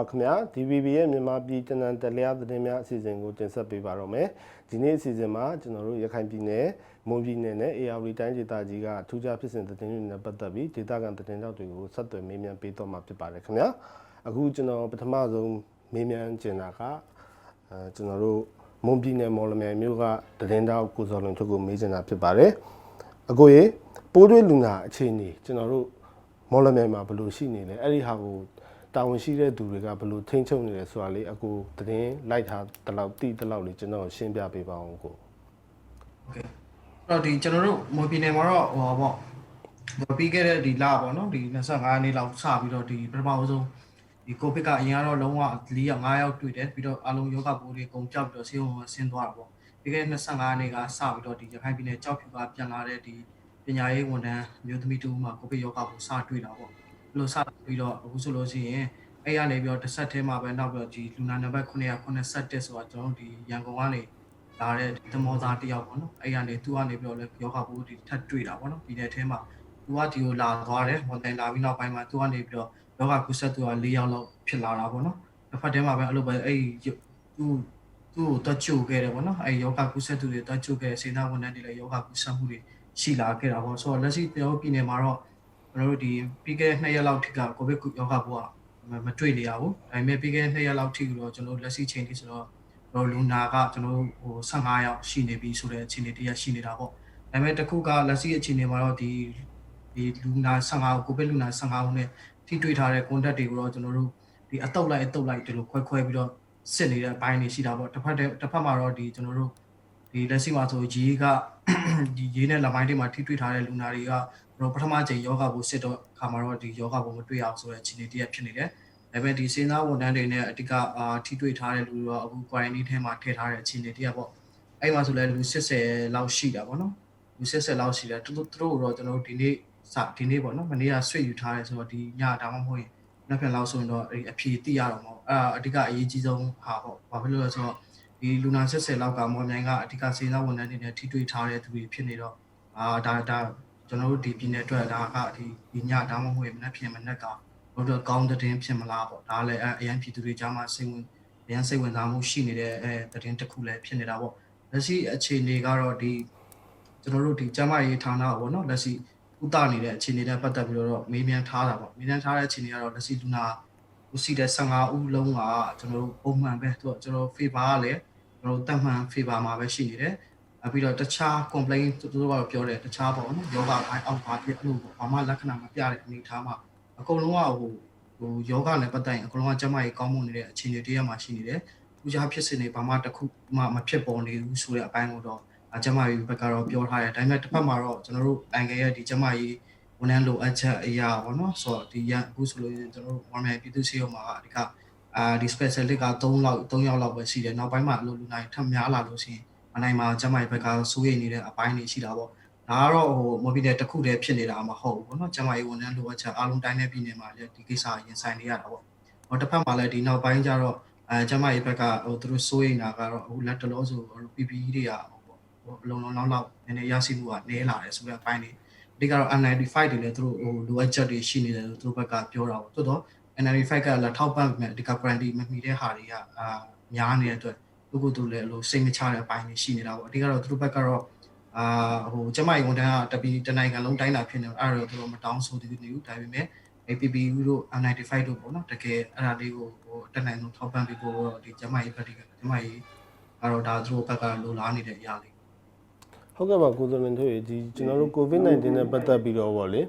ပါခင်ဗျာ DVB ရဲ့မြန်မာပြည်တနင်္သာရီသတင်းများအစီအစဉ်ကိုတင်ဆက်ပေးပါတော့မယ်ဒီနေ့အစီအစဉ်မှာကျွန်တော်တို့ရခိုင်ပြည်နယ်မွန်ပြည်နယ်နဲ့ AR တိုင်းဒေသကြီးကထူးခြားဖြစ်စဉ်သတင်းတွေနဲ့ပတ်သက်ပြီးဒေသခံသတင်းတောက်တွေကိုဆက်သွယ်မေးမြန်းပေးတော့မှာဖြစ်ပါတယ်ခင်ဗျာအခုကျွန်တော်ပထမဆုံးမေးမြန်းချင်တာကကျွန်တော်တို့မွန်ပြည်နယ်မော်လမြိုင်မြို့ကသတင်းတောက်ကိုစော်လွန်ချုပ်ကိုမေးချင်တာဖြစ်ပါတယ်အခုရေပိုးတွေးလူနာအခြေအနေကျွန်တော်တို့မော်လမြိုင်မှာဘယ်လိုရှိနေလဲအဲ့ဒီဟာကိုတာဝန်ရှိတဲ့သူတွေကဘယ်လိုထိန်းချုပ်နေလဲဆိုတာလေးအခုသတင်းလိုက်ထားတလောက်တိတလောက်လေးကျွန်တော်ရှင်းပြပေးပါအောင်ကိုโอเคအဲ့တော့ဒီကျွန်တော်တို့မွန်ပြည်နယ်မှာတော့ဟောပေါ့ပြီးခဲ့တဲ့ဒီလပေါ့နော်ဒီ25ရက်နေ့လောက်စပြီးတော့ဒီပထမဆုံးဒီကိုဗစ်ကအရင်ကတော့လုံးဝ4ယောက်5ယောက်တွေ့တယ်ပြီးတော့အလုံးယောဂပိုးတွေအကုန်ကြောက်ပြီးတော့ဆေးရုံမှာဆင်းသွားတာပေါ့ပြီးခဲ့တဲ့25ရက်နေ့ကစပြီးတော့ဒီရခိုင်ပြည်နယ်ကြောက်ဖြူကပြန်လာတဲ့ဒီပညာရေးဝန်ထမ်းမျိုးသမီးတူမှာကိုဗစ်ယောဂပိုးစတွေ့တာပေါ့ဘလို့စပြီးတော့အခုဆိုလို့ရှိရင်အဲ့ရနေပြီးတော့တစ်ဆက်ထဲမှာပဲနောက်ပြီးတော့ဒီလူနာနံပါတ်981ဆိုတာကျွန်တော်တို့ဒီရန်ကုန်ကနေလာတဲ့သမောသားတယောက်ပေါ့နော်အဲ့ရနေသူကနေပြီးတော့လည်းယောဂပိုးဒီထပ်တွေ့တာပေါ့နော်ဒီတဲ့ထဲမှာသူကဒီကိုလာသွားတယ်ဝန်ထမ်းလာပြီးနောက်ပိုင်းမှာသူကနေပြီးတော့ယောဂကုသသူက4ယောက်လောက်ဖြစ်လာတာပေါ့နော်တစ်ဖက်ထဲမှာပဲအဲ့လိုပဲအဲ့သူ့ကိုတက်ချိုခဲ့တယ်ပေါ့နော်အဲ့ယောဂကုသသူတွေတက်ချိုခဲ့စေနာဝန်ထမ်းတွေလည်းယောဂကုသမှုတွေရှိလာခဲ့တာပေါ့ဆိုတော့လက်ရှိကျွန်တော်ပြည်နယ်မှာတော့ကျွန်တော်တို့ဒီပြီးခဲ့တဲ့2ရက်လောက်ထိကကိုဗစ်ယောဂပိုးကမတွေ့နေရဘူးဒါပေမဲ့ပြီးခဲ့တဲ့2ရက်လောက်ထိတော့ကျွန်တော်လက်ရှိချိန်ထိဆိုတော့လူနာကကျွန်တော်ဟို15ယောက်ရှိနေပြီဆိုတဲ့အခြေအနေတည်းရရှိနေတာပေါ့ဒါပေမဲ့တခုကလက်ရှိအခြေအနေမှာတော့ဒီလူနာ15ကိုဗစ်လူနာ15ဦးနဲ့ထိတွေ့ထားတဲ့ contact တွေကိုတော့ကျွန်တော်တို့ဒီအတုပ်လိုက်ဒီလိုခွဲပြီးတော့စစ်နေတဲ့အပိုင်းတွေရှိတာပေါ့တစ်ဖက်မှာတော့ဒီကျွန်တော်တို့ဒီလက်ရှိမှာဆိုရေးကဒီရေးနဲ့လက်ပိုင်းတွေမှာထိတွေ့ထားတဲ့လူနာတွေကကျွန်တော်ပထမချိန်ယောဂကိုစစ်တော့ခါမှာတော့ဒီယောဂကိုမတွေ့အောင်ဆိုတဲ့အခြေအနေတည်းဖြစ်နေတယ်ဒါပေမဲ့ဒီစေနာဝန်ထမ်းတွေနဲ့အတိကထိတွေ့ထားတဲ့လူတွေတော့အခု quarantine ထဲမှာထည့်ထားတဲ့အခြေအနေတည်းပေါ့အဲ့မှာဆိုလဲလူ80လောက်ရှိတာပေါ့နော်လူ80လောက်ရှိတယ်သူတို့တော့ကျွန်တော်တို့ဒီနေ့ပေါ့နော်မနေ့ကဆွေ့ယူထားတယ်ဆိုတော့ဒီညဒါမှမဟုတ်ရင်နောက်ပြန်လောက်ဆိုရင်တော့အဖြေသိရတော့မှာအဓိကအရေးကြီးဆုံးဟာပေါ့ဘာဖြစ်လို့လဲဆိုတော့ဒီလူနာ70လောက်ကမော်မြိုင်ကအဓိကစေနာဝန်ထမ်းတွေနဲ့ထိတွေ့ထားတဲ့သူတွေဖြစ်နေတော့ဒါကျွန်တော်တို့ဒီပြည်နယ်အတွက်ဒါကဒီညဒါမှမဟုတ်ရင်မနေ့ပြန်မနေ့ကတော့ကောင်းတဲ့တင်ဖြစ်မလားပေါ့ဒါလည်းအရင်ပြည်သူတွေကြားမှာစိတ်ဝင်စားမှုရှိနေတဲ့သတင်းတစ်ခုလည်းဖြစ်နေတာပေါ့လက်ရှိအခြေအနေကတော့ဒီကျွန်တော်တို့ဒီကျန်းမာရေးဌာနပေါ့နော်လက်ရှိဥတနေတဲ့အခြေအနေနဲ့ပတ်သက်ပြီးတော့မေးမြန်းထားတာပေါ့မေးမြန်းထားတဲ့အခြေအနေကတော့လက်ရှိလူနာဦးစီးတဲ့15ဦးလုံးကကျွန်တော်တို့ပုံမှန်ပဲသူကကျွန်တော် favor ကလည်းကျွန်တော်တက်မှန် favor မှာပဲရှိနေတယ်ပြီးတော့တခြား complaint သူတို့ကတော့ပြောတယ်တခြားပေါ့နော်ယောဂအိုက်အောက်ပါဖြစ်အဲ့လိုပေါ့ဘာမှလက္ခဏာမပြတဲ့အနေအထားမှာအကုန်လုံးကဟိုယောဂနဲ့ပတ်သက်ရင်အကုန်လုံးကကျန်းမာရေးကောင်းမွန်နေတဲ့အခြေအနေတည်းရမှာရှိနေတယ်သူကြားဖြစ်စဉ်တွေဘာမှတစ်ခုမှမဖြစ်ပေါ်နေဘူးဆိုတဲ့အပိုင်းကိုတော့ကျမကြီးဘက်ကတော့ပြောထားတယ်ဒါပေမဲ့တစ်ဖက်မှာတော့ကျွန်တော်တို့နိုင်ငံရဲ့ဒီကျမကြီးဝန်ထမ်းလိုအပ်ချက်အရာပေါ့နော်ဆိုတော့ဒီအခုဆိုလို့ကျွန်တော်တို့ဝန်ထမ်းပြည်သူ့စေုံမှာအဓိကဒီ specialist က3ယောက်လောက်ပဲရှိတယ်နောက်ပိုင်းမှာအလိုလူနိုင်ထပ်များလာလို့ရှိရင်အနိုင်မှာကျမကြီးဘက်ကစိုးရိမ်နေတဲ့အပိုင်းတွေရှိတာပေါ့ဒါကတော့ဟိုမော်ဘီနယ်တစ်ခုတည်းဖြစ်နေတာမဟုတ်ဘူးပေါ့နော်ကျမကြီးဝန်ထမ်းလိုအပ်ချက်အားလုံးတိုင်းနဲ့ပြည်နယ်မှာလည်းဒီကိစ္စရင်ဆိုင်နေရတာပေါ့ဟိုတစ်ဖက်မှာလည်းဒီနောက်ပိုင်းကျတော့ကျမကြီးဘက်ကဟိုသူတို့စိုးရိမ်တာကတော့အခုလက်တလောဆို PPE တွေကအလုံးလောက်နည်းနည်းရရှိမှုကနည်းလာတယ်ဆိုတဲ့အပိုင်းတွေအဓိကတော့ N95 တွေလည်းသူတို့ဟိုလိုအပ်ချက်တွေရှိနေတယ်လို့သူတို့ဘက်ကပြောတာပေါ့တိုးတော့ N95 ကလည်းထောက်ပံ့မဲ့အဓိက quarantine မမီတဲ့ဟာတွေကများနေတဲ့အတွက်သူလည်းလို့စိတ်မချတဲ့အပိုင်းတွေရှိနေတာပေါ့အဓိကတော့သူတို့ဘက်ကတော့ဟိုကျမကြီးဝန်ထမ်းကတနိုင်ငံလုံးတိုင်းတာဖြစ်နေတော့အဲ့တော့သူတို့မတောင်းဆိုသေးဘူးဒါပေမဲ့ PPE တို့ N95 တို့ပေါ့နော်တကယ်အဲ့ဒါလေးကိုဟိုတက်နိုင်ဆုံးထောက်ပံ့ပေးဖို့ဒီကျမကြီးဘက်ကကျမကြီးကတော့ဒါသူတို့ဘက်ကလိုလားနေတဲ့အရာလေးဟုတ်ကဲ့ပါကိုစောလွန်တို့ဒီကျွန်တော်တို့ COVID-19 နဲ့ပတ်သက်ပြီးတော့ဗောလေ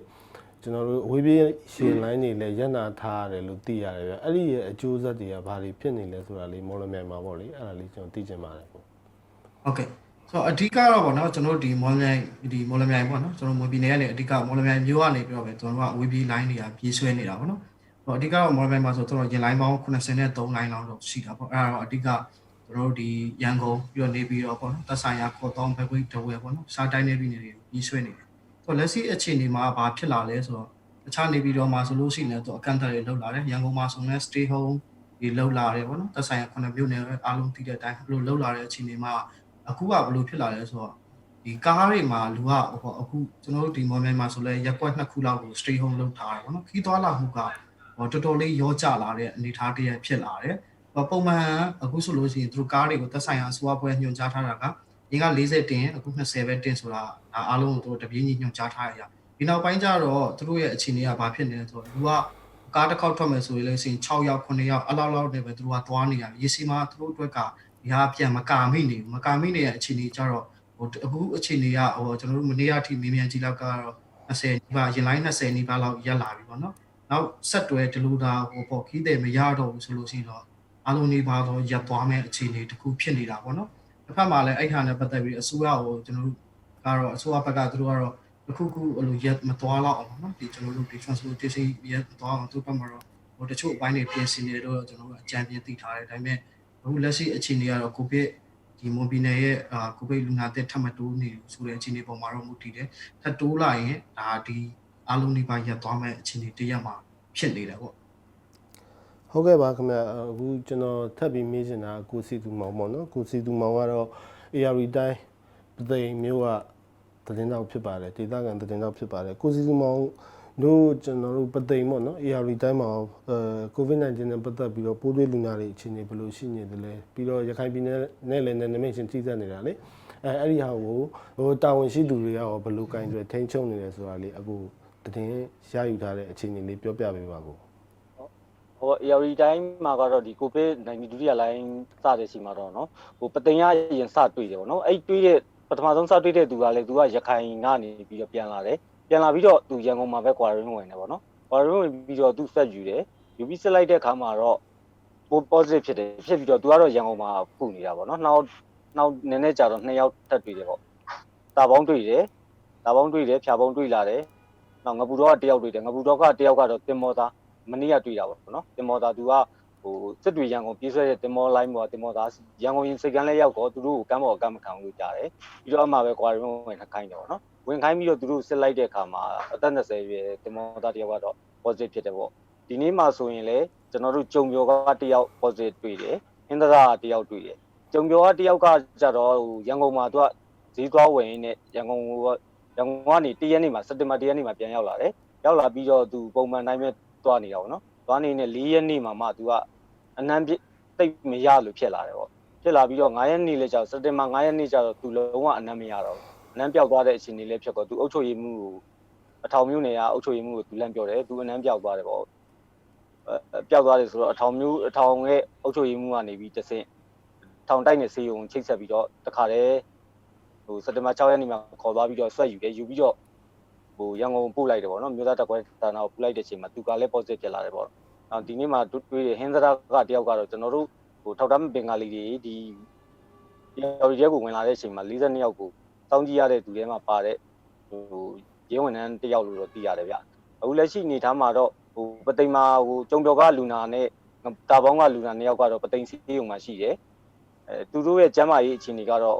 ကျွန်တော်တို့အဝေးပြေးရှင်းလိုင်းတွေလည်းရပ်နာထားရတယ်လို့သိရတယ်ဗျအဲ့ဒီရဲ့အကျိုးဆက်တွေကဘာတွေဖြစ်နေလဲဆိုတာလေးမော်လမြိုင်မှာဗောလေအဲ့ဒါလေးကျွန်တော်သိချင်ပါတယ်ပေါ့ဟုတ်ကဲ့ဆိုတော့အဓိကတော့ဗောနော်ကျွန်တော်တို့ဒီမော်လမြိုင်ဗောနော်ကျွန်တော်မွန်ပြည်နယ်ကနေအဓိကမော်လမြိုင်မျိုးကနေပြီးတော့ပဲကျွန်တော်တို့ကအဝေးပြေးလိုင်းတွေကပြေးဆွဲနေတာဗောနော်ဆိုတော့အဓိကတော့မော်လမြိုင်မှာဆိုတော့ရင်လိုင်းပေါင်း83လိုင်းလောက်တော့ရှိတာဗောအဲ့ဒါတော့အဓိကကျွန်တော်တို့ဒီရန်ကုန်ပြီးတော့နေပြီးတော့ပေါ့နော်သက်ဆိုင်ရာခေါ်တောင်းဘက်ကွေးတဝဲပေါ့နော်စားတိုင်းနေပြည်နယ်တွေပြီးဆွဲနေတယ်ဆိုတော့လက်ရှိအခြေအနေမှာဘာဖြစ်လာလဲဆိုတော့တခြားနေပြည်တော်မှာဆိုလို့ရှိရင်တော့အကန့်အသတ်တွေလောက်လာတယ်ရန်ကုန်မှာဆိုရင် stay home ဒီလောက်လာတယ်ပေါ့နော်သက်ဆိုင်ရာ9မြို့နယ်အားလုံးတည်တဲ့အတိုင်းဘယ်လိုလောက်လာတဲ့အခြေအနေမှာအခုကဘယ်လိုဖြစ်လာလဲဆိုတော့ဒီကားတွေမှာလူကအခုကျွန်တော်တို့ဒီမော်မြိုင်မှာဆိုလဲရက်ကွက်2ခုလောက်ကို stay home လုပ်ထားတယ်ပေါ့နော်ခီးသွားလာမှုက တော်တော်လေးရောကျလာတဲ့အနေအထားတစ်ရပ်ဖြစ်လာတယ်ပုံမှန်အခုဆိုလို့ရှိရင်သူတို့ကားတွေကိုသက်ဆိုင်ရာအစိုးရဖွဲ့ညွှန်ကြားထားတာကဒီက40တင်အခု20ပဲတင်ဆိုတာဒါအားလုံးကိုသူတို့တပြေးညီညွှန်ကြားထားရဒီနောက်ပိုင်းကျတော့သူတို့ရဲ့အခြေအနေကဘာဖြစ်နေလဲဆိုတော့လူကကားတစ်ခေါက်ထွက်မယ်ဆိုရင်လည်းရှိရင်6ယောက်9ယောက်အလောက်နဲ့ပဲသူတို့ကသွားနေရတယ်ရေစီမှာသူတို့အတွက်ကဒီဟာပြန်မကာမိနေဘူးမကာမိနေတဲ့အခြေအနေကျတော့အခုအခြေအနေကကျွန်တော်တို့မနေ့ကအထိမြင်မြန်ကြည့်လောက်ကတော့20နီးပါးရင်လိုင်း20နီးပါးလောက်ရက်လာပြီပေါ့နော်နောက်ဆက်တွဲဒီလိုဒါခီးတယ်မရတော့ဘူးဆိုလို့ရှိရင်တော့အားလုံးနေပါတော့ရပ်သွားမဲ့အခြေအနေတစ်ခုဖြစ်နေတာပေါ့နော်တစ်ဖက်မှာလည်းအဲ့ဟာနဲ့ပတ်သက်ပြီးအစိုးရကိုကျွန်တော်တို့ကတော့အစိုးရဘက်ကသူတို့ကတော့တစ်ခုခုအဲ့လိုရက်မသွားတော့အောင်ပေါ့နော်ဒီကျွန်တော်တို့ဒီ transportation ရက်သွားအောင်သူဘက်မှာတော့တချို့အပိုင်းတွေပြင်ဆင်နေတော့ကျွန်တော်တို့အကြံပြသိထားတယ်ဒါပေမဲ့အခုလက်ရှိအခြေအနေကတော့ကိုဗစ်ဒီမွန်ပြည်နယ်ရဲ့ကိုဗစ်လူနာသက်ထပ်မတိုးနေဘူးဆိုတဲ့အခြေအနေပေါ်မှာတော့မူတည်တယ်ထပ်တိုးလာရင်ဒါဒီအားလုံးဒီပါရက်သွားမဲ့အခြေအနေတရက်မှာဖြစ်နေတယ်ပေါ့ဟုတ်ကဲ့ပါခင်ဗျအခုကျွန်တော်ထပ်ပြီးမေးချင်တာကိုစီသူမောင်ပေါ့နော်ကိုစီသူမောင်ကတော့ AR တိုင်းပသိမ်မျိုးကသတင်းတောက်ဖြစ်ပါတယ်ဒေသခံသတင်းတောက်ဖြစ်ပါတယ်ကိုစီသူမောင်တို့ကျွန်တော်တို့ပသိမ်ပေါ့နော် AR တိုင်းမှာCOVID-19 နဲ့ပတ်သက်ပြီးတော့ပိုးတွေ့လူနာတွေအခြေအနေဘယ်လိုရှိနေသလဲပြီးတော့ရခိုင်ပြည်နယ်နဲ့လည်းနမိတ်ချင်းထိစပ်နေတာလေအဲ့ဒီဟာကိုတာဝန်ရှိသူတွေကရောဘယ်လိုကင်တွေထိန်းချုပ်နေလဲဆိုတာလေးအခုသတင်းရယူထားတဲ့အခြေအနေလေးပြောပြပေးပါကိုAR တိုင်းမှာကတော့ဒီ COVID-19 ဒုတိယလိုင်းစတဲ့ချိန်မှာတော့နော်ပသိမ်ရရင်စတွေ့တယ်ပေါ့နော်အဲ့တွေ့တဲ့ပထမဆုံးစတွေ့တဲ့သူကလည်းသူကရခိုင်ကနေပြီးတော့ပြန်လာပြီးတော့သူရန်ကုန်မှာပဲ quarantine ဝင်တယ်ပေါ့နော် quarantine ဝင်ပြီးတော့သူဆက်ယူတယ်ယူပြီးဆက်လိုက်တဲ့အခါမှာတော့ positive ဖြစ်ပြီးတော့သူကတော့ရန်ကုန်မှာပုနေတာပေါ့နော်နောက်နည်းနည်းကြာတော့2ယောက်ထပ်တွေ့တယ်ပေါ့တာပေါင်းတွေ့တယ်ဖြာပေါင်းတွေ့လာတယ်နောက်ငပူတော့တယောက်တွေ့တယ်ငပူတော့ကတယောက်ကတော့တင်မောသားမနေ့ကတွေ့တာပေါ့နော်တင်မောသားသူကစစ်တွေရန်ကုန်ပြေးဆွဲတဲ့တင်မောလိုင်းပေါ်တင်မောသားရန်ကုန်ရင်စိတ်ကန်းလဲရောက်တော့သူတို့ကိုကမ်းပေါ်အကမ်းမခံဘူးလို့ကြားတယ်ပြီးတော့အမှပဲ quarantine ဝင်ခိုင်းတယ်ပေါ့နော်ဝင်ခိုင်းပြီးတော့သူတို့စစ်လိုက်တဲ့အခါမှာအသက်20ပြည့်တင်မောသားတယောက်ကတော့ positive ဖြစ်တယ်ပေါ့ဒီနေ့မှဆိုရင်လေကျွန်တော်တို့ကြုံပြောကတယောက် positive တွေ့တယ်အင်းသာကတယောက်တွေ့တယ်ကြုံပြောကတယောက်ကကြတော့ရန်ကုန်မှာသူကဈေးသွားဝင်နေရန်ကုန်ကနေ1ရက်နေ့မှာစက်တင်ဘာ1ရက်နေ့မှာပြန်ရောက်လာတယ်ရောက်လာပြီးတော့သူပုံမှန်တိုင်းပဲသွားနေတာပေါ့နော်သွားနေနဲ့4ရက်နေ့မှာမှသူကအနှမ်းပြတိတ်မရလို့ဖြစ်လာတယ်ပေါ့ဖြစ်လာပြီးတော့9ရက်နေ့လဲကြာစက်တင်ဘာ9ရက်နေ့ကျတော့သူလုံးဝအနှမ်းမရတော့အနှမ်းပြောက်သွားတဲ့အခြေအနေလေးဖြစ်တော့သူအုပ်ချုပ်ရေးမှုကိုအထောင်မျိုးနေရအုပ်ချုပ်ရေးမှုကိုသူလန့်ပြောတယ်သူအနှမ်းပြောက်သွားတယ်ပေါ့ပျောက်သွားတယ်ဆိုတော့အထောင်ရဲ့အုပ်ချုပ်ရေးမှုကနေပြီးတဆင့်ထောင်တိုက်နေစေုံချိတ်ဆက်ပြီးတော့တခါတည်းစက်တင်ဘာ6ရက်နေ့မှာခေါ်သွားပြီးတော့ဆွဲယူပြီးတော့ရန်ကုန်ပို့လိုက်တယ်ပေါ့နော်မြို့သားတက်ခွဲဌာနကိုပို့လိုက်တဲ့အချိန်မှာသူကလည်း positive ဖြစ်လာတယ်ပေါ့နောက်ဒီနေ့မှာတွေ့တဲ့ဟင်းသရာကတယောက်ကတော့ကျွန်တော်တို့ထောက်တမ်းပင်ကာလီတွေဒီရဲကိုဝင်လာတဲ့အချိန်မှာ42ယောက်ကိုစောင့်ကြည့်ရတဲ့သူတွေမှာပါတဲ့ရဲဝန်ထမ်းတယောက်လို့တော့သိရတယ်ဗျအခုလက်ရှိအနေထားမှာတော့ပသိမ်မှာကြုံပြောကလူနာနဲ့တာပေါင်းကလူနာ2ယောက်ကတော့ပသိမ်စီးရုံမှာရှိတယ်သူတို့ရဲ့ကျန်းမာရေးအခြေအနေကတော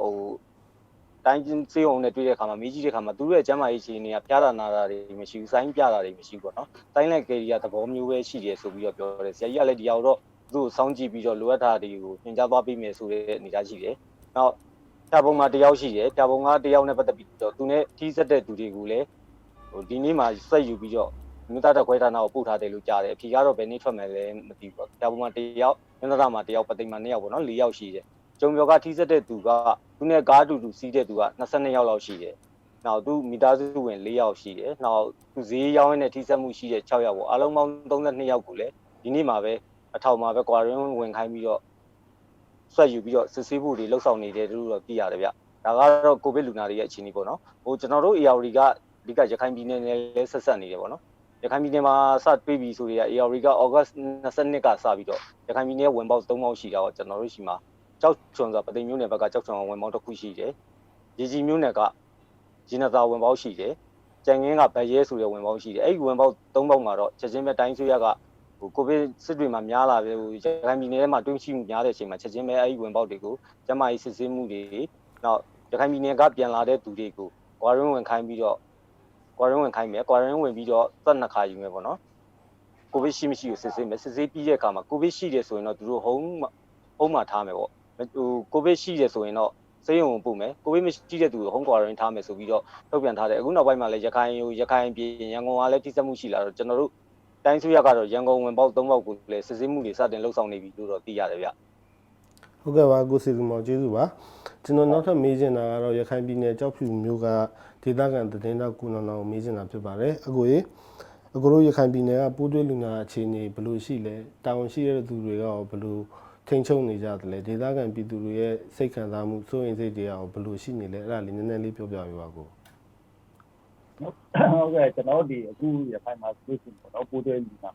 ့တိုင်းစေးုံနဲ့တွေ့တဲ့အခါမှာမေးကြည့်တဲ့အခါမှာသူတို့ရဲ့ကျန်းမာရေးအခြေအနေကပြတာနာတာတွေမရှိဘူးစိုင်းပြတာတွေမရှိဘူးပေါ့နော်တိုင်းလက်ကယ်ရီကသဘောမျိုးပဲရှိတယ်ဆိုပြီးတော့ပြောတယ်ဆရာကြီးကလည်းဒီအောင်တော့သူ့ကိုစောင့်ကြည့်ပြီးတော့လိုအပ်တာတွေကိုသင်ကြားသွားပေးမယ်ဆိုတဲ့အနေအထားရှိတယ်နောက်ဖြာပုံမှာတယောက်ရှိတယ်ဖြာပုံကတယောက်နဲ့ပတ်သက်ပြီးတော့သူနဲ့ထိစက်တဲ့သူတွေကိုလည်းဒီနေ့မှာစက်ယူပြီးတော့မြို့သားတက်ခွဲဌာနကိုပို့ထားတယ်လို့ကြားတယ်အဖြေကတော့ဘယ်နေ့ထွက်မယ်လဲမသိဘူးပေါ့ဖြာပုံမှာတယောက်မြို့သားမှာတယောက်ပသိမ်မှာ2ယောက်ပေါ့နော်4ယောက်ရှိတယ်ကျုံပြောကထိစက်တဲ့သူကသူနဲ့ကားတူစီးတဲ့သူက22ယောက်လောက်ရှိတယ်။နောက်သူမိသားစုဝင်4ယောက်ရှိတယ်။နောက်သူဈေးရောင်းနဲ့ထိစက်မှုရှိတဲ့6ယောက်ပေါ့အားလုံးပေါင်း32ယောက်ကိုလည်းဒီနေ့မှာပဲအထောင်မှာပဲ quarantine ဝင်ခိုင်းပြီးတော့ဆွဲယူပြီးတော့စစ်ဆေးဖို့တွေလှုပ်ဆောင်နေတယ်လို့တော့သိရတယ်ဗျ။ဒါကတော့ COVID လူနာတွေရဲ့အခြေအနေပေါ့နော်။ကျွန်တော်တို့ AR ကအဓိကရခိုင်ပြည်နယ်နဲ့လည်းဆက်ဆက်နေတယ်ပေါ့နော်။ရခိုင်ပြည်နယ်မှာစတွေ့ပြီဆိုတော့ AR က August 22ကစပြီးတော့ရခိုင်ပြည်နယ်ဝင်ပေါက်3ပေါက်ရှိတာပေါ့ကျွန်တော်တို့ရှိမှာကြောက်ချွန်ဆိုတာပသိမ်မျိုးနယ်ဘက်ကကြောက်ချွန်ဝင်ပေါက်တစ်ခုရှိတယ်။ရေကြီးမျိုးနယ်ကဂျင်းနသာဝင်ပေါက်ရှိတယ်။ကြံငင်းကဗရဲဆိုတဲ့ဝင်ပေါက်ရှိတယ်။အဲ့ဒီဝင်ပေါက်3ပေါက်မှာတော့ချက်ချင်းပဲတိုင်းဆွေးရကကိုဗစ်စစ်တွေမှာများလာတယ်ရခိုင်ပြည်နယ်ထဲမှာတွင်းရှိမှုများတဲ့အချိန်မှာချက်ချင်းပဲအဲ့ဒီဝင်ပေါက်တွေကိုကျမကြီးစစ်ဆေးမှုတွေနောက်ရခိုင်ပြည်နယ်ကပြန်လာတဲ့သူတွေကို quarantine ဝင်ခိုင်းပြီးတော့ quarantine ဝင်ခိုင်းမယ် quarantine ဝင်ပြီးတော့သက်2ခါယူမယ်ပေါ့နော်။ကိုဗစ်ရှိမရှိကိုစစ်ဆေးမယ်စစ်ဆေးပြီးတဲ့အခါမှာကိုဗစ်ရှိတယ်ဆိုရင်တော့သူတို့ home မှာထားမယ်ပေါ့ကိုဗစ်ရှိတယ်ဆိုရင်တော့စေးရုံပို့မယ်ကိုဗစ်မရှိတဲ့သူကို home quarantine ထားမယ်ဆိုပြီးတော့ထုတ်ပြန်ထားတယ်အခုနောက်ပိုင်းမှာလည်းရခိုင်ပြည်ရန်ကုန်ကလည်းထိစပ်မှုရှိလာတော့ကျွန်တော်တို့ တိုင်းစုရကတော့ရန်ကုန်ဝင်ပေါက်3ပေါက်ကိုလည်းစစ်ဆေးမှုတွေစတင်လှုပ်ဆောင်နေပြီလို့တော့သိရတယ်ဗျ ဟုတ်ကဲ့ပါကိုစီလူမောင်ကျေးဇူးပါကျွန်တော်နောက်ထပ်မေးချင်တာကတော့ရခိုင်ပြည်နယ်ကြောက်ဖြူမျိုးကဒေသခံသတင်းတောက်ကုနောင်ကိုမေးချင်တာဖြစ်ပါတယ်အကိုတို့ရခိုင်ပြည်နယ်ကပိုးတွေးလူနာအခြေအနေဘယ်လိုရှိလဲတာဝန်ရှိတဲ့သူတွေကရောဘယ်လိုထိန်းချုပ်နေကြတယ်လဲဒေသခံပြည်သူတွေရဲ့စိတ်ခံစားမှုစိုးရိမ်စိတ်တွေရောဘယ်လိုရှိနေလဲအဲ့ဒါလေးနည်းနည်းလေးပြောပြပေးပါကို ဟုတ်ကဲ့ကျွန်တော်ဒီအခုရခိုင်မှာဆိုရှင်ပေါ့နော်ပိုးတွေလူနာ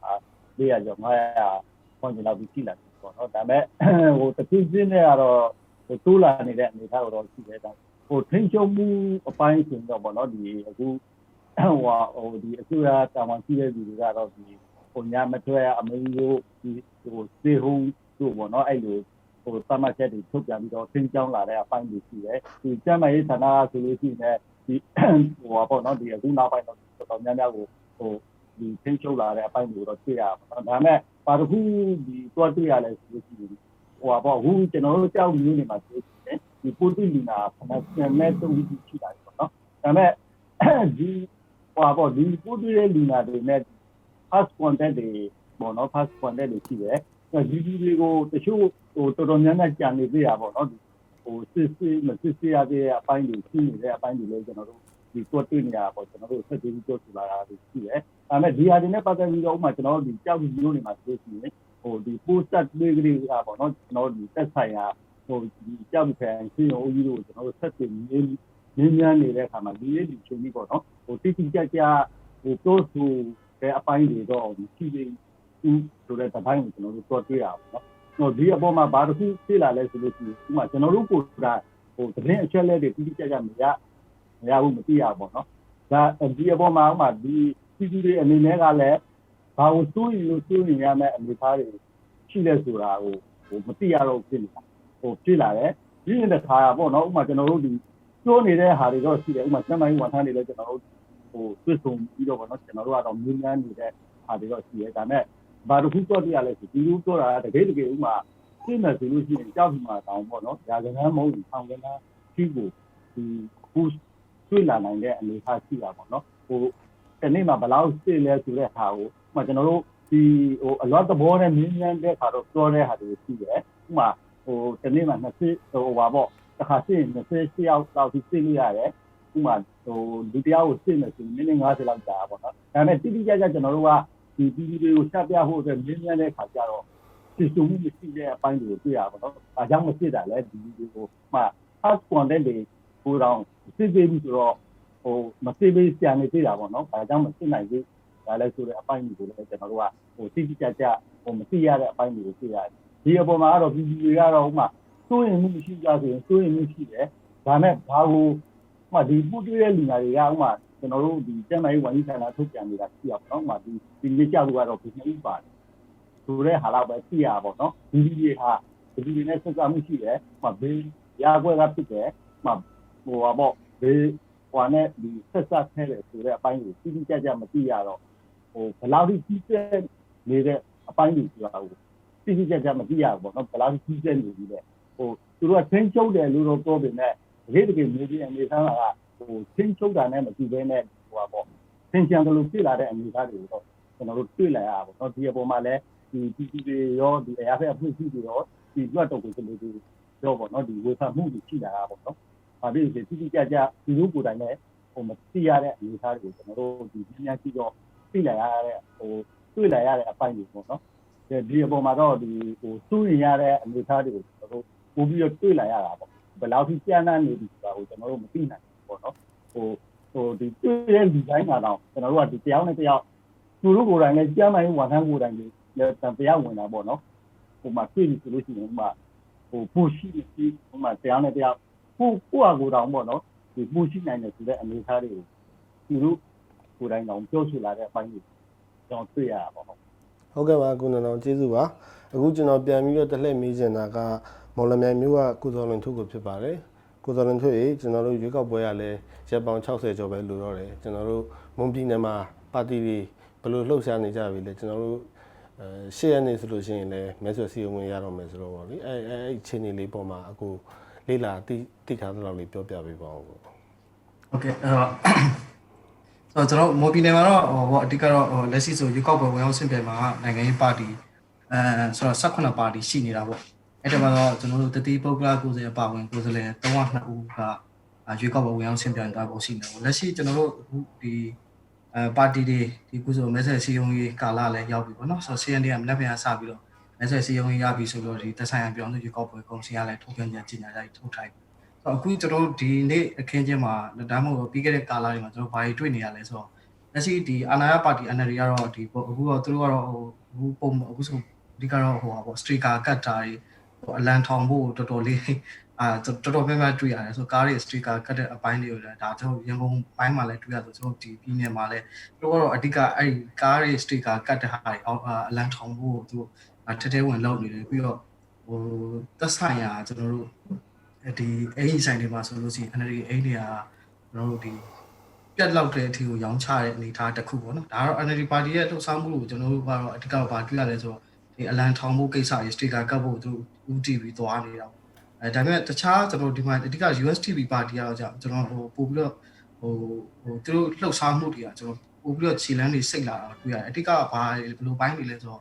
400ကျော်900ခွန်ကျင်လောက်ပြီးရှိလာတယ်ပေါ့နော်ဒါပေမဲ့ဟိုတစ်ခုချင်းနဲ့ကတော့တိုးလာနေတဲ့အနေအထားတော့ရှိတယ်ဒါဟိုထိန်းချုပ်မှုအပိုင်းဆိုတော့ပေါ့နော်ဒီအခုဒီအစိုးရတာဝန်ရှိတဲ့လူတွေကတော့ဒီဟိုညမထွဲအမင်းတို့ဒီဟိုစေဟုံးတို့ပေါ့နော်အဲ့လိုဟိုသတ်မှတ်ချက်တွေထုတ်ပြန်ပြီးတော့ထိန်းကျောင်းလာတဲ့အပိုင်းတွေရှိတယ်ဒီကျန်းမာရေးဌာနဆိုလို့ရှိရင်ဒီဟိုပေါ့နော်ဒီအခုနောက်ပိုင်းတော့တော်တော်များများကိုဟိုဒီထိန်းချုပ်လာတဲ့အပိုင်းတွေတော့တွေ့ရပါတော့ဒါပေမဲ့ပါတခုဒီတွားတွေ့ရလဲဆိုလို့ရှိရင်ဟိုပေါ့အခုကျွန်တော်တို့ကြောက်မျိုးနေမှာဆိုရင်ဒီပိုတိလီနာဖနာစံမဲ့တုံးကြီးရှိတာပေါ့နော်ဒါပေမဲ့ဒီဟိုပေါ့ဒီပိုတိရဲ့လီနာတွေနဲ့ fast contact တွေပေါ့နော် fast contact တွေရှိတယ်ဒီတွေကိုတချို့ဟိုတော်တော်များများကြံနေသေးရပါတော့ဟိုစစ်ရတဲ့အပိုင်းတွေရှိနေတဲ့အပိုင်းတွေလည်းကျွန်တော်တို့ဒီတွတ်တွေ့နေရပါကျွန်တော်တို့ဆက်ပြီးပြောဆိုလာတာရှိတယ်ဒါပေမဲ့ဒီဟာတွေနဲ့ပတ်သက်ပြီးတော့ဥပမာကျွန်တော်တို့ဒီကြောက်မျိုးတွေမှာဆိုလို့ရှိရင်ဟိုဒီ post-up လေးကလေးကပေါ့နော်ကျွန်တော်တို့ဒီတက်ဆိုင်ရာဟိုဒီကြောက်ခံရှင်းအောင်ကြီးတို့ကျွန်တော်တို့ဆက်ပြီးမြင်းနေတဲ့အခါမှာဒီလေးဒီချင်းကြီးပေါ့နော်ဟိုတိတိကျကျဟိုတိုးဆူတဲ့အပိုင်းတွေတော့ရှိသေးဘူးဆိုတဲ့တစ်ပိုင်းကိုကျွန်တော်တို့တွတ်တွေ့ရပါတော့ဟိုဒီအပေါ်မှာဘာတစ်ခုသိလာလဲဆိုလို့ရှိရင်ဥပမာကျွန်တော်တို့ကိုယ်ကဟိုသတင်းအချက်လက်တွေတိတိကျကျမရဘူးမသိရပါတော့ဒါဒီအပေါ်မှာဥပမာဒီပြည်သူတွေအနေနဲ့ကလည်းဘာလို့စိုးရင်ရမယ့်အနေအထားတွေရှိလဲဆိုတာဟိုမသိရတော့ဖြစ်နေတာဟိုဖြစ်လာတယ်ဒီနေတဲ့ခါပေါ့နော်ဥပမာကျွန်တော်တို့ဒီကျိုးနေတဲ့ဟာတွေတော့ရှိတယ်ဥပမာကျမ်းမာရေးဝန်ထမ်းတွေလည်းကျွန်တော်တို့ဟိုတွေ့ဆုံပြီးတော့ပေါ့နော်ကျွန်တော်တို့ကတော့မြင်းများနေတဲ့ဟာတွေတော့ရှိတယ်ဒါပေမဲ့ဘာတစ်ခုတော့တရားလဲဆိုဒီလိုပြောတာတကယ်ဥပမာသိမယ်ဆိုလို့ရှိရင်ကြောက်ဒီမှာတောင်ပေါ့နော်ရာဇဝင်မဟုတ်ဘူးဆောင်းကန်းရှိကိုဒီဘူးတွေ့လာနိုင်တဲ့အနေအထားရှိတာပေါ့နော်ဟိုတနေ့မှာဘယ်လောက်သိလဲဆိုတဲ့ဟာကိုဥပမာကျွန်တော်တို့ဒီဟိုအလော့သဘောနဲ့မြင်းများတဲ့ခါတော့ပြောတဲ့ဟာတွေရှိတယ်ဥပမာဟိုတနေ့မှာ20ဟိုပါပေါ့တစ်ခါသိရင်28ယောက်လောက်သိလို့ရတယ်ဥပမာဟိုလူတရားကိုသိမယ်ဆိုရင်မိနစ်50လောက်ကြာပါပေါ့နော်ဒါပေမဲ့တိတိကျကျကျွန်တော်တို့ကဒီတွေကိုဆက်ပြဖို့အတွက်မြင်းများတဲ့ခါကျတော့ဒီစုံမှုမရှိတဲ့အပိုင်းတွေကိုတွေ့ရပါတော့။အားကြောင့်မဖြစ်တာလဲဒီတွေကိုမှ fast content တွေကိုတော့စစ်သေးဘူးဆိုတော့ဟိုမစစ်သေးပြန်နေသေးတာပေါ့နော်။အားကြောင့်မစစ်နိုင်သေးဒါလည်းဆိုတဲ့အပိုင်းတွေကိုလည်းကျွန်တော်တို့ကဟိုတိတိကျကျဟိုမသိရတဲ့အပိုင်းတွေကိုတွေ့ရတယ်။ဒီအပေါ်မှာကတော့ပြည်သူတွေကတော့ဥမာစိုးရင်မှုမရှိကြဆိုရင်စိုးရင်မှုရှိတယ်။ဒါနဲ့ဘာကိုဥမာဒီပုတ်တွေ့တဲ့လူနာတွေကဥမာကျွန်တော်တို့ဒီကျန်းမာရေးဝန်ကြီးဌာနထုတ်ပြန်နေတာရှိရပါတော့။ဥမာဒီမြစ်ကြောက်လူကတော့ပြည်သူ့ပါတယ်ဆိုတဲ့ဟာတော့ပဲသိရပါတော့ဒီတွေဟာဒီတွေနဲ့ဆက်စပ်မှုရှိတယ်။ဘေးရာခွဲကဖြစ်တယ်။ဟိုပါပေါ့ဘေးဟိုနဲ့ဒီဆက်စပ်ထဲတယ်ဆိုတဲ့အပိုင်းကိုတိတိကျကျမသိရတော့ဟိုဘယ်လောက်ကြီးကျယ်နေတဲ့အပိုင်းတွေဆိုတာကိုတိတိကျကျမသိရဘူးပေါ့နော်ဘယ်လောက်ကြီးကျယ်နေပြီလဲဟိုသူတို့ကထင်းချုပ်တယ်လို့တော့ပြောပေမဲ့တကယ်မြေပြင်အနေထားကဟိုထင်းချုပ်တာနဲ့မကြည့်ဘဲနဲ့ဟိုပါပေါ့သင်ချန်ကလေးပြလာတဲ့အနေအထားတွေကိုတော့ကျွန်တော်တို့တွေ့လာရပါတော့ဒီအပေါ်မှာလည်းဒီပြည်တွေရောဒီအရာဖက်အဖွဲ့အစည်းတွေရောဒီလွတ်တော်ကိုတွေရောပေါ့နော်ဒီဝေဖန်မှုတွေရှိလာတာပေါ့နော်။ဘာဖြစ်လို့တိတိကျကျဒီလိုကိုယ်တိုင်လည်းဟိုမသိရတဲ့အနေအထားတွေကိုကျွန်တော်တို့ဒီဉာဏ်ရှိတော့သိလာရတဲ့ဟိုတွေ့လာရတဲ့အပိုင်းတွေပေါ့နော်။ဒီအပေါ်မှာတော့ဒီဟိုစိုးရင်ရတဲ့အနေအထားတွေကိုကျွန်တော်တို့ပို့ပြီးတော့တွေ့လာရတာပေါ့။ဘယ်လောက်ထိကျန်းနေပြီဆိုတာကိုကျွန်တော်တို့မသိနိုင်ဘူးပေါ့နော်။ဟိုဒီတွေ့တဲ့ဒီဇိုင်းကတော့ကျွန်တော်တို့ကဒီတရားနဲ့တရားသူတို့ကိုယ်တိုင်လည်းကျန်းမာရေးဝန်ထမ်းကိုယ်တိုင်လည်းတရားဝင်တာပေါ့နော်ဟိုမှာတွေ့ပြီဆိုလို့ရှိရင်ဟိုမှာဟိုပူရှိရှိဟိုမှာတရားနဲ့တရားကိုအကူတောင်ပေါ့နော်ဒီပူရှိနိုင်တယ်ဆိုတဲ့အနေအထားတွေကိုသူတို့ကိုယ်တိုင်တော့ပြောဆိုလာတဲ့အပိုင်းတွေကျွန်တော်တွေ့ရတာပေါ့ဟုတ်ကဲ့ပါကုနတော်ကျေးဇူးပါအခုကျွန်တော်ပြန်ပြီးတော့တစ်လှည့်မေးချင်တာကမော်လမြိုင်မြို့ကကိုစော်လွန်ထုကိုဖြစ်ပါတယ်ကိုစော်လွန်ထုရေကျွန်တော်တို့ရွေးကောက်ပွဲရလဲရက်ပေါင်း60ကျော်ပဲလိုတော့တယ်ကျွန်တော်တို့မွန်ပြည်နယ်မှာပါတီတွေဘယ်လိုလှုပ်ရှားနေကြပြီလဲကျွန်တော်တို့ရှေ့ရနေဆိုလို့ရှိရင်လည်းမဲဆွယ်စီဝင်ရတော့မယ်ဆိုတော့ဗောလေအဲ့ချင်းနေလေးပေါ်မှာအခုလေးလာတိထားတဲ့လောက်လေးပြောပြပေးပါဦးโอเคအဲ့တော့ ဆိုတော့ကျွန်တော်မော်ပီနယ်မှာတော့ဟိုအတိကတော့လက်ရှိဆိုရွေးကောက်ပွဲဝင်အောင်ဆင်ပြမှာနိုင်ငံရေးပါတီဆိုတော့18ပါတီရှိနေတာပေါ့အဲ့ဒါမှာတော့ကျွန်တော်တို့တတိပုဂ္ဂလကိုယ်စားပါဝင်ကိုယ်စားလှယ်302ဦးကရွေးကောက်ပွဲဝင်အောင်ဆင်ပြသွားဖို့ရှိနေတယ်လက်ရှိကျွန်တော်တို့အခုဒီပါတီတွေဒီကုဆိုမဲဆယ်စီယုံကြီးကာလလည်းရောက်ပြီပေါ့နော်ဆိုတော့ CND ကမနေ့ပြန်စပြီးတော့မဲဆယ်စီယုံကြီးရပြီဆိုတော့ဒီသက်ဆိုင်ရာပြောင်းလို့ရွေးကောက်ပွဲကော်မရှင်ကလည်းထုတ်ပြန်ကြေညာချက်ထုတ်ထားပြီအခုကျွန်တော်ဒီနေ့အခင်းချင်းမှာဒါမှမဟုတ်ပြီးခဲ့တဲ့ကာလတွေမှာကျွန်တော်ဘာတွေတွေ့နေရလဲဆိုတော့လက်ရှိဒီအာဏာရပါတီ NLD ကတော့ဒီအခုတော့သူတို့ကတော့အခုဆိုဒီကတော့ဟိုပါပေါ့ streaker ကတ်တာတွေဟိုအလန်ထောင်ဖို့တော်တော်လေးတော်တော်များများတွေ့ရတယ်ဆိုကားတွေ streaker ကတ်တဲ့အပိုင်းတွေကိုလည်းဒါကျွန်တော်ရန်ကုန်ပိုင်းမှာလည်းတွေ့ရဆိုကျွန်တော်ဒီပြည်နယ်မှာလည်းသူတို့ကတော့အဓိကအဲ့ဒီကားတွေ streaker ကတ်တဲ့ဟာတွေအလန်ထောင်ဖို့သူတို့ထထဲဝင်လုပ်နေတယ်ပြီးတော့ဟိုသက်ဆိုင်ရာကျွန်တော်တို့ဒီအိမ်ဆိုင်တွေမှာဆိုလို့ရှိရင် NLD အိမ်တွေကကျွန်တော်တို့ဒီပြတ်လောက်တဲ့အထိကိုရောင်းချတဲ့အနေအထားတစ်ခုပေါ့နော်ဒါကတော့ NLD ပါတီရဲ့လှုပ်ရှားမှုကိုကျွန်တော်တို့ကတော့အဓိကဘာတွေ့ရလဲဆိုတော့ဒီအလံထောင်မှုကိစ္စတွေ sticker ကပ်ဖို့သူဦးတည်ပြီးသွားနေတာပေါ့ဒါပေမဲ့တခြားကျွန်တော်ဒီမှာအဓိက USTV ပါတီကတော့ကျွန်တော်ဟိုပို့ပြီးတော့ဟိုသူတို့လှုပ်ရှားမှုတွေကကျွန်တော်ပို့ပြီးတော့ခြေလမ်းတွေစိတ်လာတာတွေ့ရတယ်အဓိကဘာဘယ်လိုပိုင်းတွေလဲဆိုတော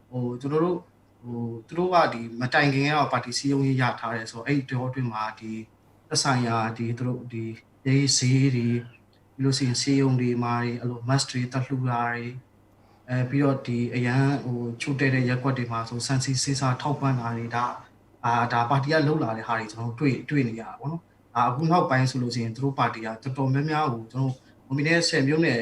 ့ဟိုကျွန်တော်တို့ဟိုသူတို့ကဒီမတိုင်ခင်ကတော့ပါတီစည်းရုံးရေးရထားတယ်ဆိုတော့အဲ့ဒီတော့အတွင်းမှာဒီသက်ဆိုင်ရာဒီသူတို့ဒီရေးဈေးတွေပြီးလို့ရှိရင်စေယုံတွေမှာတွေအဲ့လို mass တွေတက်လှူတာတွေပြီးတော့ဒီအရန်ဟိုချုပ်တဲ့ရက်ကွက်တွေမှာဆိုစန်စီစေးစာထောက်ပံ့တာတွေဒါပါတီကလှုပ်လာတဲ့ဟာတွေကျွန်တော်တွေ့နေရတာပေါ့နော်အခုနောက်ပိုင်းဆိုလို့ရှိရင်သူတို့ပါတီကတော်တော်များများကိုကျွန်တော်မမီနဲ့10မျိုးနဲ့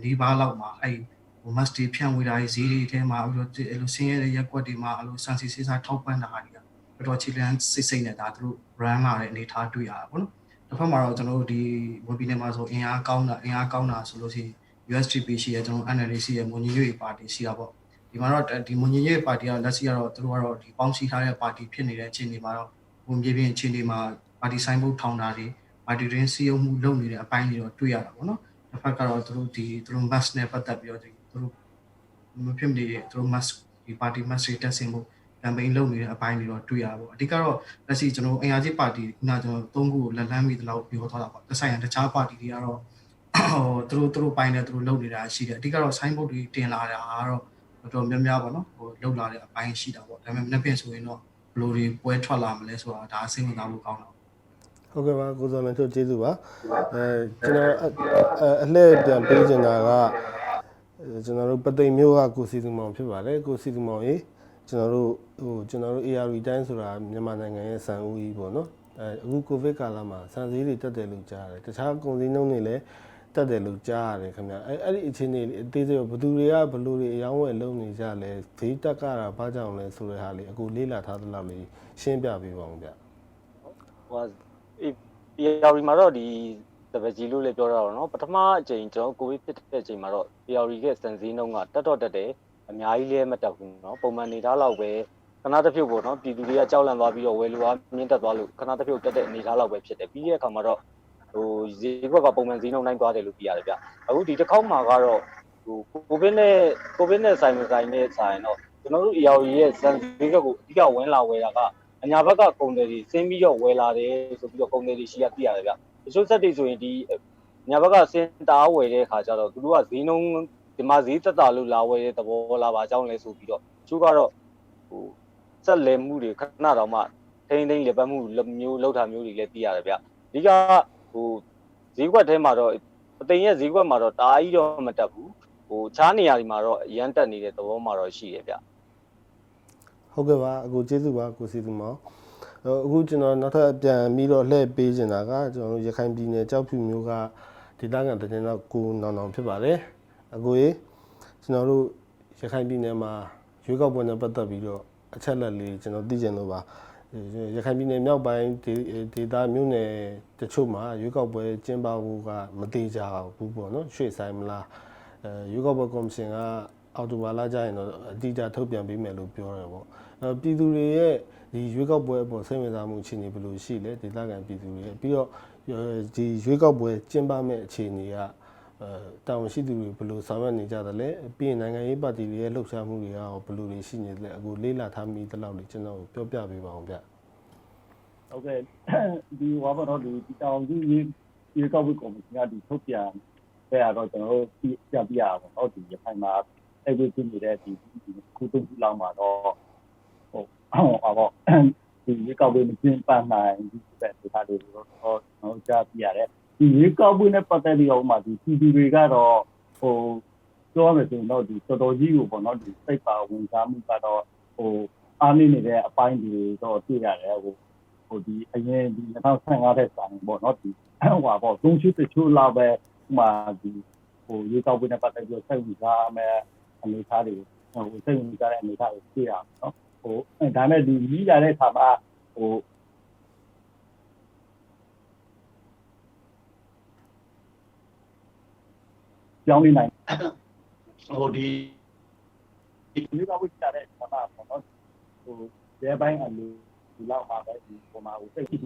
နေပါလောက်မှာအဲ့ဟို mass တွေဖြန့်ဝေတာတွေဈေးတွေထဲမှာပြီးတော့အဲ့လိုဆင်းရဲတဲ့ရက်ကွက်တွေမှာအဲ့လိုစန်စီစေးစာထောက်ပံ့တာတွေကတော်တော်ချီလန်းစိတ်နဲ့ဒါသူတို့ brand လာတဲ့အနေထားတွေ့ရတာပေါ့နော်တစ်ဖက်မှာတော့ကျွန်တော်တို့ဒီ webinar မှာဆိုအင်အားကောင်းတာဆိုလို့ရှိရင် USDP ရှိရကျွန်တော် NLD ရဲ့မွန်ညီညွတ်ရေးပါတီရှိတာပေါ့ဒီမှာတော့ဒီမွန်ညီညွတ်ရေးပါတီကလက်ရှိကတော့သူတို့ကတော့ဒီပေါင်းစည်းထားတဲ့ပါတီဖြစ်နေတဲ့အခြေအနေမှာတော့ဝင်ပြေးပြီးအခြေအနေမှာပါတီဆိုင်ဘုတ်ထောင်တာတွေပါတီတွင်စီယုံမှုလုပ်နေတဲ့အပိုင်းတွေတော့တွေ့ရတာပေါ့နော်တစ်ဖက်ကတော့သူတို့ mass နဲ့ပတ်သက်ပြီးတော့သူတို့မဖြစ်မနေသူတို့ mass ဒီပါတီ mass တွေတက်ဆင်ဖို့campaign လုပ်နေတဲ့အပိုင်းတွေတော့တွေ့ရပါပေါ့အဓိကတော့လက်ရှိကျွန်တော်အင်အားကြီးပါတီခုနကျွန်တော်၃ခုကိုလက်လန်းပြီးတလောက်ပြောထားတာပေါ့သက်ဆိုင်ရာတခြားပါတီတွေကတော့ဟိုသူတို့ပိုင်းနဲ့သူတို့လုပ်နေတာရှိတယ်အဓိကတော့ sign board တွေတင်လာတာကတော့တော်များများပေါ့နော်ဟိုလုပ်လာတဲ့အပိုင်းရှိတာပေါ့ဒါပေမဲ့မနေ့ပြင်ဆိုရင်တော့ဘယ်လိုတွေပွဲထွက်လာမလဲဆိုတာဒါအစိမ့်ဝင်စားဖို့ကောင်းတာဟုတ်ကဲ့ပါကိုစောမန်တို့ကျေးဇူးပါကျွန်တော်အလှည့်ပြန်ပေးချင်တာကကျွန်တော်တို့ပသိမ်မျိုးကကိုစီသူမောင်ဖြစ်ပါတယ်ကိုစီသူမောင်ရေကျွန်တော်တို့ AR တိုင်းဆိုတာမြန်မာနိုင်ငံရဲ့စံဦးကြီးပေါ့နော်အခုကိုဗစ်ကာလမှာစံစည်းတွေတက်တယ်လို့ကြားတယ်တခြားကုန်စည်နှုန်းတွေလည်းတက်တယ်လို့ကြားရတယ်ခင်ဗျအဲ့ဒီအခြေအနေအသေးစိတ်ဘယ်သူတွေကဘယ်လိုတွေအယောင်းဝယ်လုပ်နေကြလဲဈေးတက်ကြတာဘာကြောင့်လဲဆိုတဲ့ဟာလေးအခုလေးလာထားသလားလေးရှင်းပြပေးပါဦးဗျဟိုAR မှာတော့ဒီတပကြီးလို့လည်းပြောတာတော့เนาะပထမအချိန်ကျွန်တော်ကိုဗစ်ဖြစ်တဲ့အချိန်မှာတော့ AR ရဲ့စံစည်းနှုန်းကတက်တယ်အများကြီးလည်းမတက်ဘူးเนาะပုံမှန်နေတာလောက်ပဲခဏတစ်ဖြုတ်ပေါ့နော်ပြည်သူတွေကကြောက်လန့်သွားပြီးတော့ဝယ်လူအားမြင့်တက်သွားလို့ခဏတစ်ဖြုတ်တက်တဲ့အနေအထားလောက်ပဲဖြစ်တယ်ပြီးတဲ့အခါမှာတော့ဟိုဈေးကွက်ကပုံမှန်ဈေးနှုန်းတိုင်းသွားတယ်လို့ပြရတယ်ဗျအခုဒီတစ်ခေါက်မှာကတော့ဟိုကိုဗစ်နဲ့ဆိုင်နဲ့ဆိုင်တော့ကျွန်တော်တို့ AR ရဲ့စံဈေးကွက်ကိုအဓိကဝင်လာဝယ်တာကအညာဘက်ကကုန်တယ်တွေဆင်းပြီးတော့ဝယ်လာတယ်ဆိုပြီးတော့ကုန်တယ်တွေရှိရပြရတယ်ဗျတချို့စက်တွေဆိုရင်ဒီညာဘက်ကဆင်းတားဝယ်တဲ့အခါကျတော့သူတို့ကဈေးနှုန်းဒီမှာဈေးတက်တာလို့လာဝယ်တဲ့သဘောလာပါအကြောင်းလဲဆိုပြီးတော့သူကတော့ဟိုဆက်လည်မှုတွေခဏတော့မှထိန်းလေပတ်မှုမျိုးလောက်တာမျိုးတွေလည်းသိရတယ်ဗျအဓိကဟိုဈေးကွက်ထဲမှာတော့အသိရဲ့ဈေးကွက်မှာတော့တားကြီးတော့မတက်ဘူးဟိုခြားနေရာဒီမှာတော့ရမ်းတက်နေတဲ့သဘောမှာတော့ရှိတယ်ဗျဟုတ်ကဲ့ပါအခုကျေးဇူးပါကိုစီသူမောင်အခုကျွန်တော်နောက်ထပ်ပြန်ပြီးတော့လှည့်ပေးနေတာကကျွန်တော်ရခိုင်ပြည်နယ်ကြောက်ဖြူမျိုးကဒေသခံတည်င်းတော့ကိုနောင်ဖြစ်ပါတယ်အခုကျွန်တော်တို့ရခိုင်ပြည်နယ်မှာရွေးကောက်ပွဲနဲ့ပတ်သက်ပြီးတော့အချက်လက်လေးကျွန်တော်သိချင်လို့ပါရခိုင်ပြည်နယ်မြောက်ပိုင်းဒေသမြို့နယ်တချို့မှာရွေးကောက်ပွဲကျင်းပဖို့ကမတိကျဘူးပေါ့နော်ရွှေ့ဆိုင်မလားရွေးကောက်ပွဲကော်မရှင်ကအော်တိုဘာလကျရင်တော့အတိအကျထုတ်ပြန်ပေးမယ်လို့ပြောတယ်ပေါ့ပြည်သူတွေရဲ့ဒီရွေးကောက်ပွဲအပေါ်စိတ်ဝင်စားမှုအခြေအနေဘယ်လိုရှိလဲဒေသခံပြည်သူတွေပြီးတော့ဒီရွေးကောက်ပွဲကျင်းပမဲ့အခြေအနေကတာဝန်ရှိသူတွေဘယ်လိုဆောင်ရွက်နေကြသလဲပြီးရင်နိုင်ငံရေးပါတီတွေရဲ့လှုပ်ရှားမှုတွေကဘယ်လိုတွေရှိနေသလဲအခုလေးလာထားမိသလောက်လေးကျွန်တော်ပြောပြပေးပါအောင်ဗျဟုတ်ကဲ့ဒီဝါဘောတော့ဒီတောင်ကြီးရေကောက်ဝေးကော်မရှင်ကဒီထုတ်ပြန် ပဲကတော့ကျွန်တော်တို့ပြပြရအောင်တော့ဒီရခိုင်မှာအဲ့ဒီဖြစ်နေတဲ့ဒီခုတုန်းလောက်မှာတော့ဟိုပေါ့ဒီရေကောက်ပွဲမကျင်းပနိုင်ဒီပဲဒီဟာတွေတော့ကျွန်တော်ကြားပြရတယ်ဒီရေကောက်ပွဲနဲ့ပတ်သက်ပြီးတော့မှဒီပြည်သူတွေကတော့ဟိုပြောရမယ်ဆိုရင်တော့ဒီတော်တော်ကြီးကိုပေါ့နော်ဒီစိတ်ပါဝင်စားမှုကတော့ဟိုအားနည်းနေတဲ့အပိုင်းတွေတော့တွေ့ရတယ်ဟိုဒီအရင်ဒီ2015တဲ့ဆိုင်ပေါ့နော်ဒီဟိုပေါ့သုံးချိုးတချို့လောက်ပဲမှဒီဟိုရေကောက်ပွဲနဲ့ပတ်သက်ပြီးစိတ်ဝင်စားမယ်အနေအထားတွေဟိုစိတ်ဝင်စားတဲ့အနေအထားတွေတွေ့ရအောင်နော်ဟိုဒါနဲ့ဒီကြီးလာတဲ့အခါမှာဟိုကြောင်းနေနိုင်ဟိုဒီဒီကောက်ပွဲကြတဲ့အခါမှာပေါ့နော်ဟိုရဲပိုင်းအလူဒီလောက်ပါပဲဒီပုံမှာဟိုစိတ်ကြီး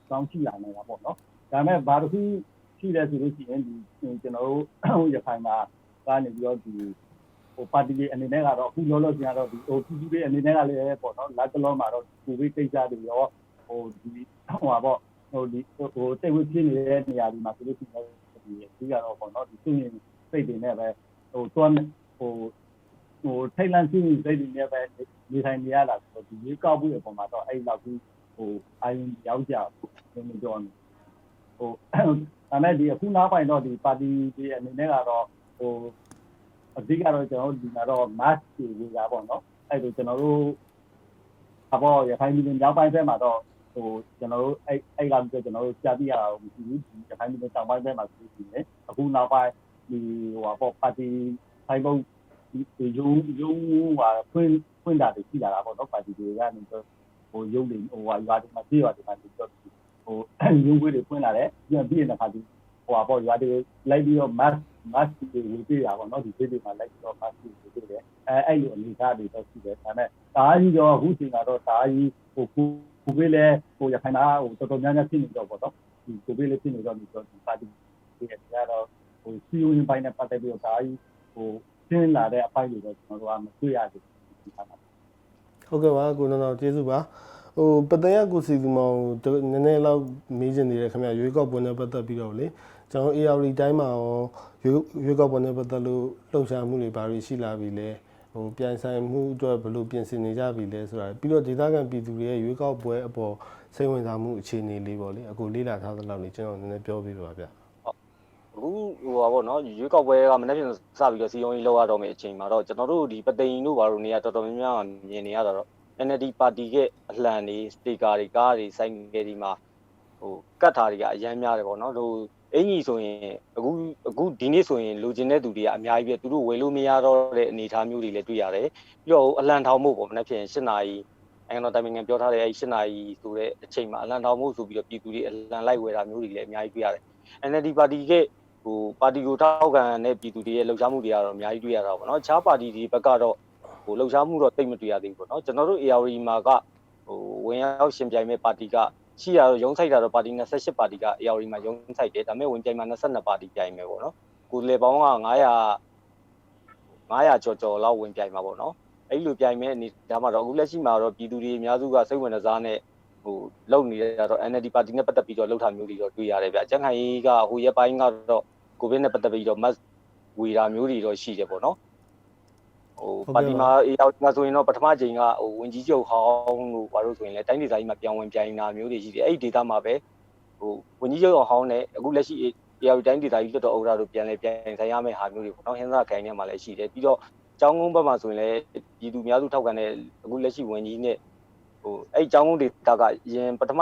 ကောင်းကြည့်ရနေတာပေါ့နော်ဒါမဲ့ဘာတစ်ခုရှိတယ်ဆိုလို့ရှိရင်ဒီကျွန်တော်တို့ရခိုင်မှာကနေပြီးတော့ဒီဟိုပါတီအနေနဲ့ကတော့အခုလောလောဆယ်ကတော့ဒီဟိုပြည်သူတွေအနေနဲ့ကလည်းပေါ့နော်လက်ကလောမှာတော့ကိုဗစ်ကိစ္စတွေရောဟိုဒီဟိုပါပေါ့ဟိုဒီဟိုတိတ်ဝဖြစ်နေတဲ့နေရာဒီမှာဆိုလို့ရှိရင်ဒီကတော့ပေါ့နော်ဒီသူ့ရင်စိတ်တွေနဲ့ပဲဟိုတွန်းဟိုထိုင်လန်စီစိတ်တွေနဲ့ပဲနေထိုင်နေရတာဆိုတော့ဒီရေကောက်မှုအပေါ်မှာတော့အဲ့လောက်ကြီးဟိုအရင်ရောက်ကြဘူးနေတော့ဟိုဒါနဲ့ဒီအခုနောက်ပိုင်းတော့ဒီပါတီတွေအနေနဲ့ကတော့ဟိုအဓိကတော့ကျွန်တော်တို့ဒီမှာတော့ mask တွေဝေတာပေါ့နော်အဲ့လိုကျွန်တော်တို့အပေါ်ရခိုင်ပြည်နယ်မြောက်ပိုင်းဘက်မှာတော့ဟိုကျွန်တော်တို့အဲ့လောက်ကျကျွန်တော်တို့ကြားပြရအောင်မရှိဘူးဒီရခိုင်ပြည်နယ်တောင်ပိုင်းဘက်မှာဆိုပြီးနေအခုနောက်ပိုင်းဒီဟိုပေါ့ပါတီဆိုင်ဘုံဒီယုံဟာဖွင့်တာတွေရှိလာတာပေါ့နော်ပါတီတွေကနေတော့ဟိုယုံတွေဟိုရွာတွေမှာပြေးရွာတွေမှာဒီတော့ဟိုယုံဝေးတွေဖွင့်လာတယ်ပြန်ပြီးတဲ့အခါဒီဟိုပေါ့ရွာတွေလိုက်ပြီးတော့ mask တွေဝေပေးရပါတော့ဒီပြည်တွေမှာလိုက်ပြီးတော့ mask တွေဝေပေးတယ်အဲ့လိုအနေအထားတွေတော့ရှိတယ်ဒါပေမဲ့ဒါကြီးတော့အခုချိန်ကတော့ဒါကြီးဟိုကိုဗစ်လဲဟိုရခိုင်နာဟိုတော်တော်များများဖြစ်နေတော့ပေါ့နော်ဒီကိုဗစ်လဲဖြစ်နေတော့ဒီပါတီတွေကတော့ဟိုစီယိုရင်ပိုင်းနဲ့ပတ်သက်ပြီးတော့ဒါကြီးဟိုရှင်းလာတဲ့အပိုင်းတွေတော့ကျွန်တော်တို့ကမတွေ့ရဘူးဒီခါမှာဟုတ်ကဲ့ပါကိုနော်ကျေးဇူးပါဟိုပတန်ရကိုစီသူမောင်နည်းနည်းလောက်မေးချင်နေတယ်ခင်ဗျရွေးကောက်ပွဲနဲ့ပတ်သက်ပြီးတော့လေကျွန်တော် ARD တိုင်းမှာရောရွေးကောက်ပွဲနဲ့ပတ်သက်လို့လှုပ်ရှားမှုတွေဘာတွေရှိလာပြီလဲဟိုပြန်ဆိုင်မှုအတွက်ဘယ်လိုပြင်ဆင်နေကြပြီလဲဆိုတာပြီးတော့ဒေသခံပြည်သူတွေရဲ့ရွေးကောက်ပွဲအပေါ်စိတ်ဝင်စားမှုအခြေအနေလေးပေါ့လေအခုလေးလာထားသလောက်နေကျွန်တော်နည်းနည်းပြောပြပါဗျအခုဟိုပါပေါ့နော်ရွေးကောက်ပွဲကမနေ့ကစပြီးတော့စီယုံကြီးလောက်ရတော့မယ့်အချိန်မှာတော့ကျွန်တော်တို့ဒီပသိမ်တို့ဘာလို့နေရတော်တော်များများမြင်နေရတာတော့ NLD ပါတီကအလှန်တွေစတေကာတွေကားတွေစိုင်းငယ်ဒီမှာဟိုကတ်ထားတွေကအရမ်းများတယ်ပေါ့နော်ဟိုအင်ကြီးဆိုရင်အခုဒီနေ့ဆိုရင်လိုချင်တဲ့သူတွေကအများကြီးပဲသူတို့ဝယ်လို့မရတော့တဲ့အနေအထားမျိုးတွေလည်းတွေ့ရတယ်ပြီးတော့အလံထောင်မှုပေါ့မနေ့ဖြစ်ရင်၈နာရီနိုင်ငံတော်တိုင်ပင်ခံပြောထားတဲ့အဲ့၈နာရီဆိုတဲ့အချိန်မှာအလံထောင်မှုဆိုပြီးတော့ပြည်သူတွေအလံလိုက်ဝယ်တာမျိုးတွေလည်းအများကြီးတွေ့ရတယ် NLD ပါတီကဟိုပါတီကိုထောက်ခံတဲ့ပြည်သူတွေရဲ့လှုပ်ရှားမှုတွေကတော့အများကြီးတွေ့ရတာပေါ့နော်အခြားပါတီတွေဘက်ကတော့ဟိုလှုပ်ရှားမှုတော့တိတ်မတွေ့ရသေးဘူးပေါ့နော်ကျွန်တော်တို့ ARD မှာကဟိုဝင်ရောက်ရှင်ပြိုင်မဲ့ပါတီကရှိရတော့ရုံးဆိုင်တာတော့ပါတီ28ပါတီက ARD မှာရုံးဆိုင်တယ်ဒါပေမဲ့ဝင်ပြိုင်မှာ22ပါတီပြိုင်မယ်ပေါ့နော်ကိုယ်လေပေါင်းက900ကျော်လောက်ဝင်ပြိုင်မှာပေါ့နော်အဲ့လိုပြိုင်မဲ့အနေဒါမှတော့အခုလက်ရှိမှာတော့ပြည်သူတွေအများစုကစိတ်ဝင်စားနဲ့ဟိုလုံနေတာတော့ NLD ပါတီနဲ့ပတ်သက်ပြီးတော့လှုပ်ထားမျိုးတွေတော့တွေ့ရတယ်ဗျအကြံခိုင်ကြီးကဟိုရက်ပိုင်းကတော့ကိုဗစ်နဲ့ပတ်သက်ပြီးတော့ mask ဝေတာမျိုးတွေတော့ရှိတယ်ပေါ့နော်ဟိုပါတီမှာARDမှာဆိုရင်တော့ပထမချိန်ကဟိုဝင်ကြီးချုပ်ဟောင်းလို့ဘာလို့ဆိုရင်လဲတိုင်းဒေသကြီးမှာပြောင်းဝင်ပြိုင်တာမျိုးတွေရှိတယ်အဲ့ဒီဒေသမှာပဲဟိုဝင်ကြီးချုပ်ဟောင်းနဲ့အခုလက်ရှိ ARD တိုင်းဒေသကြီးလွှတ်တော်ဥက္ကဋ္ဌတို့ပြန်လဲပြိုင်ဆိုင်ရမယ့်ဟာမျိုးတွေပေါ့နော်ဟင်းသားခိုင်ထဲမှာလည်းရှိတယ်ပြီးတော့ကျောင်းကုန်းဘက်မှာဆိုရင်လည်းပြည်သူများစုထောက်ခံတဲ့အခုလက်ရှိဝင်ကြီးနဲ့ဟိုအဲ့ကျောင်းကုန်းဒေသကရင်ပထမ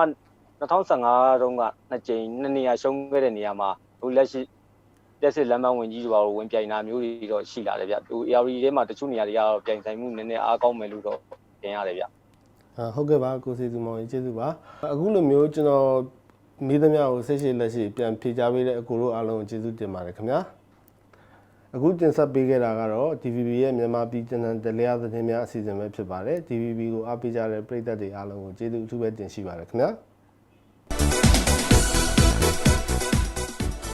2015တုန်းက2ကြိမ်2နေရာရှုံးခဲ့တဲ့နေရာမှာဟိုလက်ရှိတက်စစ်လမ်းမဝင်ကြီးတွေပါဝင်ပြိုင်တာမျိုးတွေတော့ရှိလာတယ်ဗျဟို ARD ထဲမှာတချို့နေရာတွေကတော့ပြိုင်ဆိုင်မှုနည်းနည်းအားကောင်းမယ်လို့တော့ထင်ရတယ်ဗျဟုတ်ကဲ့ပါကိုစီသူမောင်ကြီးကျေးဇူးပါအခုလိုမျိုးကျွန်တော်မိသမျှကိုဆက်ရှိလက်ရှိပြန်ဖြေကြားပေးတဲ့အကိုတို့အားလုံးကိုကျေးဇူးတင်ပါတယ်ခင်ဗျာအခုတင်ဆက်ပေးခဲ့တာကတော့ DVB ရဲ့မြန်မာပြည်ကျန်တဲ့တရားသတင်းများအစီအစဉ်ပဲဖြစ်ပါတယ် DVB ကိုအားပေးကြတဲ့ပရိသတ်တွေအားလုံးကိုကျေးဇူးအထူးပဲတင်ရှိပါတယ်ခင်ဗျာ